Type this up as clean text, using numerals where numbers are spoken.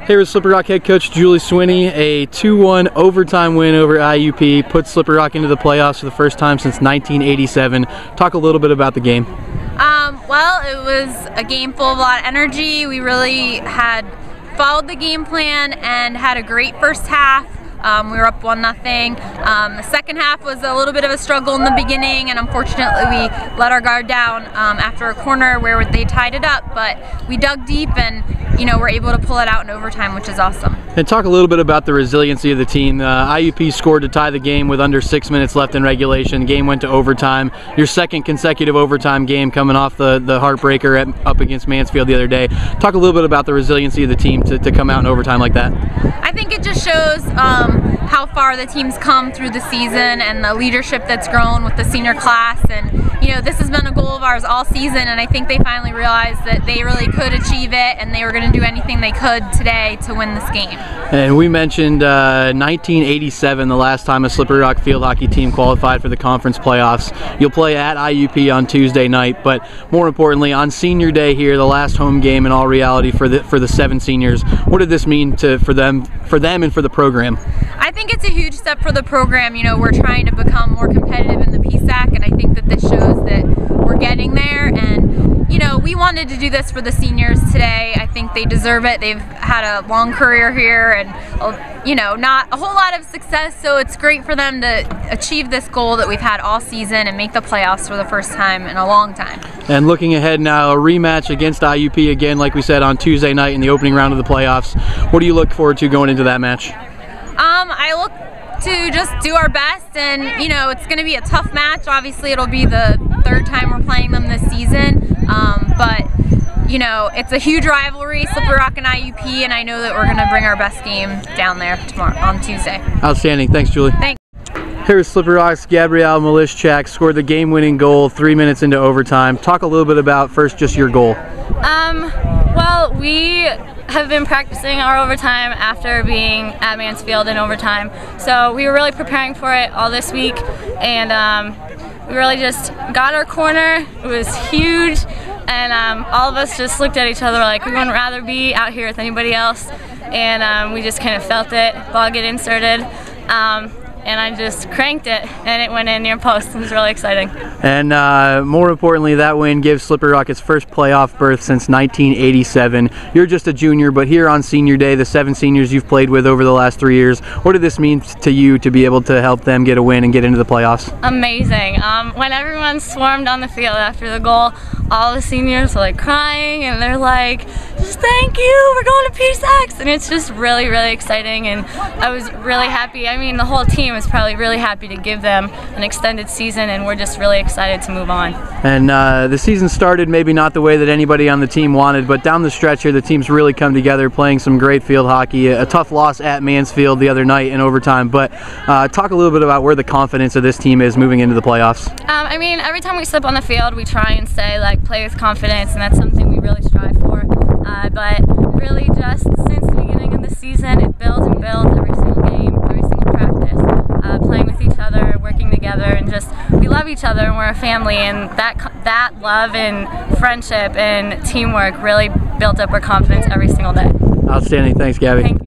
Here with Slippery Rock head coach Julie Swiney. A 2-1 overtime win over IUP puts Slippery Rock into the playoffs for the first time since 1987. Talk a little bit about the game. Well, it was a game full of a lot of energy. We really had followed the game plan and had a great first half. We were up 1-0. The second half was a little bit of a struggle in the beginning, and unfortunately we let our guard down after a corner where they tied it up, but we dug deep and we're able to pull it out in overtime, which is awesome. And talk a little bit about the resiliency of the team. IUP scored to tie the game with under 6 minutes left in regulation. The game went to overtime. Your second consecutive overtime game coming off the heartbreaker up against Mansfield the other day. Talk a little bit about the resiliency of the team to come out in overtime like that. I think it just shows how far the team's come through the season and the leadership that's grown with the senior class. And this has been a goal of ours all season, and I think they finally realized that they really could achieve it, and they were going to do anything they could today to win this game. And we mentioned 1987, the last time a Slippery Rock Field Hockey team qualified for the conference playoffs. You'll play at IUP on Tuesday night, but more importantly, on senior day here, the last home game in all reality for the 7 seniors. What did this mean for them and for the program? I think it's a huge step for the program. We're trying to become more competitive in the PSAC, and I think that this shows that we're getting there. And we wanted to do this for the seniors today. I think they deserve it. They've had a long career here and not a whole lot of success, so it's great for them to achieve this goal that we've had all season and make the playoffs for the first time in a long time. And looking ahead now, a rematch against IUP again, like we said, on Tuesday night in the opening round of the playoffs. What do you look forward to going into that match? I look to just do our best, and it's going to be a tough match. Obviously it'll be the 3rd time we're playing them this season, but it's a huge rivalry, Slippery Rock and IUP, and I know that we're going to bring our best game down there tomorrow on Tuesday. Outstanding. Thanks, Julie. Thanks. Here's Slippery Rock's Gabrielle Malishchak, scored the game-winning goal 3 minutes into overtime. Talk a little bit about first just your goal. Well, we have been practicing our overtime after being at Mansfield in overtime, so we were really preparing for it all this week, and we really just got our corner. It was huge, and all of us just looked at each other like we wouldn't rather be out here with anybody else, and we just kind of felt it, ball get inserted, and I just cranked it, and it went in near post. It was really exciting. And more importantly, that win gives Slippery Rock its first playoff berth since 1987. You're just a junior, but here on senior day, the 7 seniors you've played with over the last 3 years, what did this mean to you to be able to help them get a win and get into the playoffs? Amazing. When everyone swarmed on the field after the goal, all the seniors were like crying, and they're like, just thank you, we're going to PSACs, and it's just really, really exciting, and I was really happy. I mean, the whole team is probably really happy to give them an extended season, and we're just really excited to move on. And the season started maybe not the way that anybody on the team wanted, but down the stretch here, the team's really come together, playing some great field hockey. A tough loss at Mansfield the other night in overtime, but talk a little bit about where the confidence of this team is moving into the playoffs. I mean, every time we step on the field, we try and say, like, play with confidence, and that's something we really strive for. But really just since the beginning of the season, it builds and builds every single game, every single practice, playing with each other, working together, and just we love each other, and we're a family, and that love and friendship and teamwork really built up our confidence every single day. Outstanding. Thanks, Gabby. Thank you.